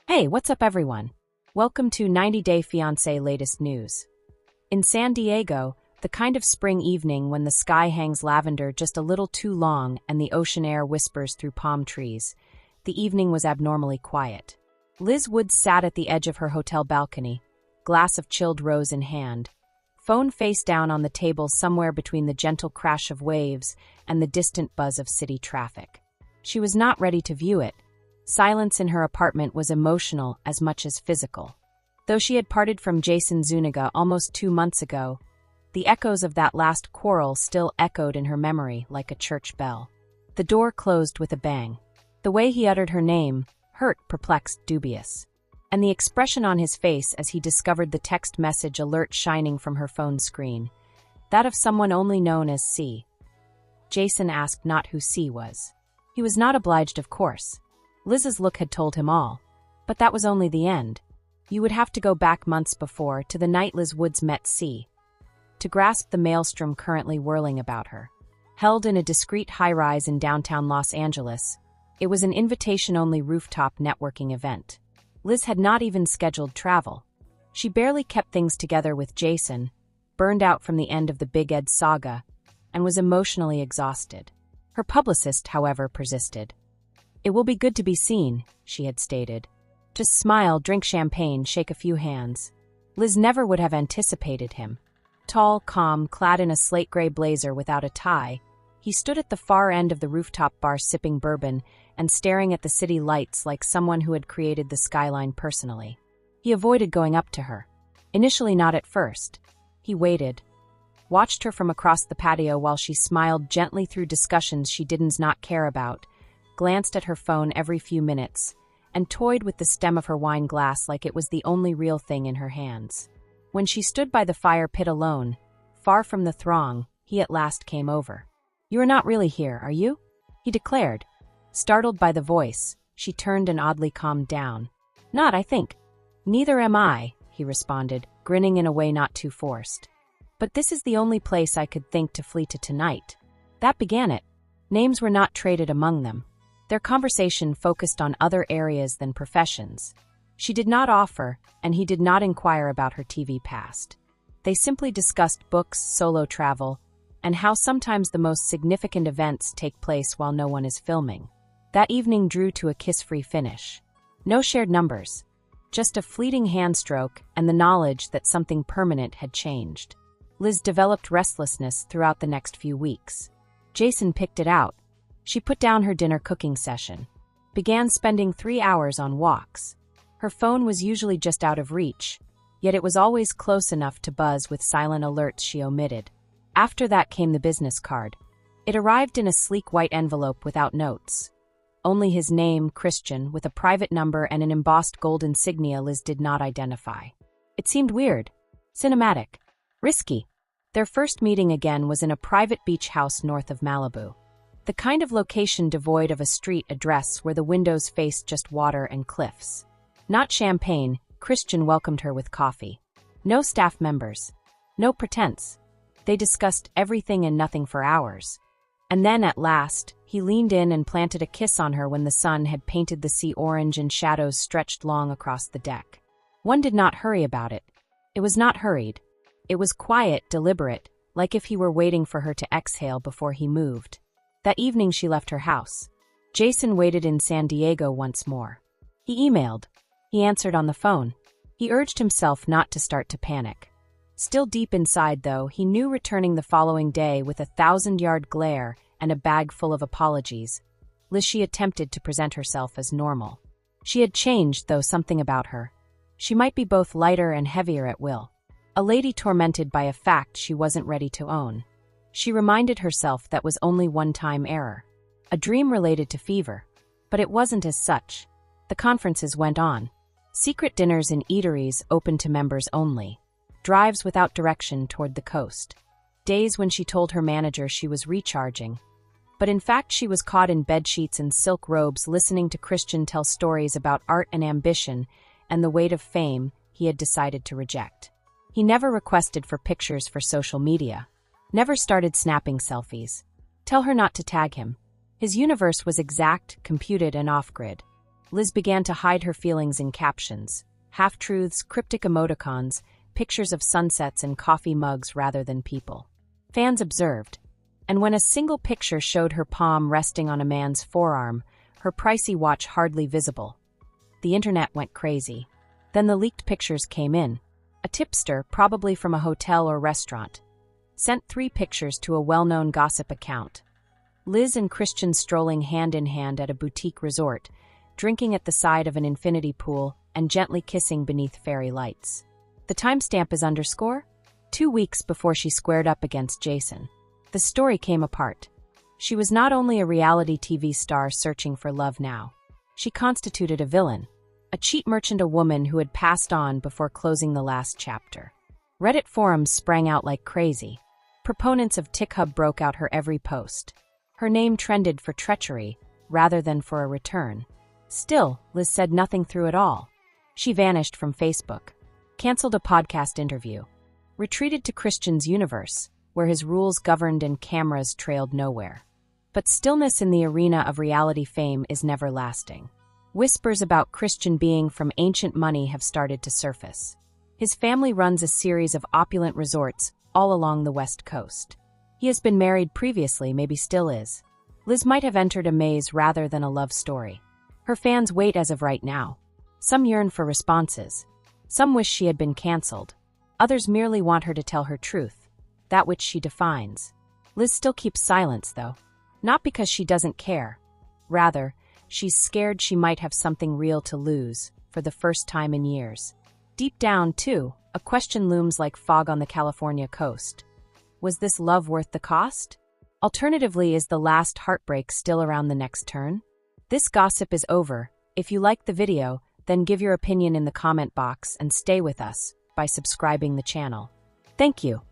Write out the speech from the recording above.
Hey, what's up everyone? Welcome to 90 Day Fiancé latest news. In San Diego, the kind of spring evening when the sky hangs lavender just a little too long and the ocean air whispers through palm trees, the evening was abnormally quiet. Liz Woods sat at the edge of her hotel balcony, glass of chilled rose in hand, phone face down on the table somewhere between the gentle crash of waves and the distant buzz of city traffic. She was not ready to view it. Silence in her apartment was emotional as much as physical. Though she had parted from Jayson almost 2 months ago, the echoes of that last quarrel still echoed in her memory like a church bell. The door closed with a bang. The way he uttered her name, hurt, perplexed, dubious. And the expression on his face as he discovered the text message alert shining from her phone screen, that of someone only known as C. Jayson asked not who C was. He was not obliged, of course. Liz's look had told him all. But that was only the end. You would have to go back months before, to the night Liz Woods met C, to grasp the maelstrom currently whirling about her. Held in a discreet high-rise in downtown Los Angeles, it was an invitation-only rooftop networking event. Liz had not even scheduled travel. She barely kept things together with Jayson, burned out from the end of the Big Ed saga, and was emotionally exhausted. Her publicist, however, persisted. "It will be good to be seen," she had stated. "Just smile, drink champagne, shake a few hands." Liz never would have anticipated him. Tall, calm, clad in a slate-gray blazer without a tie, he stood at the far end of the rooftop bar sipping bourbon and staring at the city lights like someone who had created the skyline personally. He avoided going up to her. Initially not at first. He waited, watched her from across the patio while she smiled gently through discussions she did not care about, glanced at her phone every few minutes, and toyed with the stem of her wine glass like it was the only real thing in her hands. When she stood by the fire pit alone, far from the throng, he at last came over. "You are not really here, are you?" he declared. Startled by the voice, she turned and oddly calmed down. "Not, I think." "Neither am I," he responded, grinning in a way not too forced. "But this is the only place I could think to flee to tonight." That began it. Names were not traded among them. Their conversation focused on other areas than professions. She did not offer, and he did not inquire about her TV past. They simply discussed books, solo travel, and how sometimes the most significant events take place while no one is filming. That evening drew to a kiss-free finish. No shared numbers, just a fleeting hand stroke and the knowledge that something permanent had changed. Liz developed restlessness throughout the next few weeks. Jayson picked it out. She put down her dinner cooking session, began spending 3 hours on walks. Her phone was usually just out of reach, yet it was always close enough to buzz with silent alerts she omitted. After that came the business card. It arrived in a sleek white envelope without notes. Only his name, Christian, with a private number and an embossed gold insignia Liz did not identify. It seemed weird, cinematic, risky. Their first meeting again was in a private beach house north of Malibu. The kind of location devoid of a street address where the windows faced just water and cliffs. Not champagne, Christian welcomed her with coffee. No staff members. No pretense. They discussed everything and nothing for hours. And then, at last, he leaned in and planted a kiss on her when the sun had painted the sea orange and shadows stretched long across the deck. One did not hurry about it. It was not hurried. It was quiet, deliberate, like if he were waiting for her to exhale before he moved. That evening she left her house. Jayson waited in San Diego once more. He emailed. He answered on the phone. He urged himself not to start to panic. Still deep inside, though, he knew returning the following day with a 1,000-yard glare and a bag full of apologies, Liz she attempted to present herself as normal. She had changed, though, something about her. She might be both lighter and heavier at will. A lady tormented by a fact she wasn't ready to own. She reminded herself that was only one-time error. A dream related to fever. But it wasn't as such. The conferences went on. Secret dinners in eateries open to members only. Drives without direction toward the coast. Days when she told her manager she was recharging. But in fact she was caught in bedsheets and silk robes listening to Christian tell stories about art and ambition and the weight of fame he had decided to reject. He never requested for pictures for social media. Never started snapping selfies. Tell her not to tag him. His universe was exact, computed, and off-grid. Liz began to hide her feelings in captions, half-truths, cryptic emoticons, pictures of sunsets and coffee mugs rather than people. Fans observed, and when a single picture showed her palm resting on a man's forearm, her pricey watch hardly visible, the internet went crazy. Then the leaked pictures came in. A tipster, probably from a hotel or restaurant, sent 3 pictures to a well-known gossip account. Liz and Christian strolling hand in hand at a boutique resort, drinking at the side of an infinity pool and gently kissing beneath fairy lights. The timestamp is _2 weeks before she squared up against Jayson. The story came apart. She was not only a reality TV star searching for love now. She constituted a villain, a cheat merchant, a woman who had passed on before closing the last chapter. Reddit forums sprang out like crazy. Proponents of TikHub broke out her every post. Her name trended for treachery rather than for a return. Still, Liz said nothing through it all. She vanished from Facebook, canceled a podcast interview, retreated to Christian's universe, where his rules governed and cameras trailed nowhere. But stillness in the arena of reality fame is never lasting. Whispers about Christian being from ancient money have started to surface. His family runs a series of opulent resorts all along the West Coast. He has been married previously, maybe still is. Liz might have entered a maze rather than a love story. Her fans wait as of right now. Some yearn for responses. Some wish she had been canceled. Others merely want her to tell her truth, that which she defines. Liz still keeps silence, though. Not because she doesn't care. Rather, she's scared she might have something real to lose for the first time in years. Deep down, too, a question looms like fog on the California coast. Was this love worth the cost? Alternatively, is the last heartbreak still around the next turn? This gossip is over. If you liked the video, then give your opinion in the comment box and stay with us by subscribing the channel. Thank you.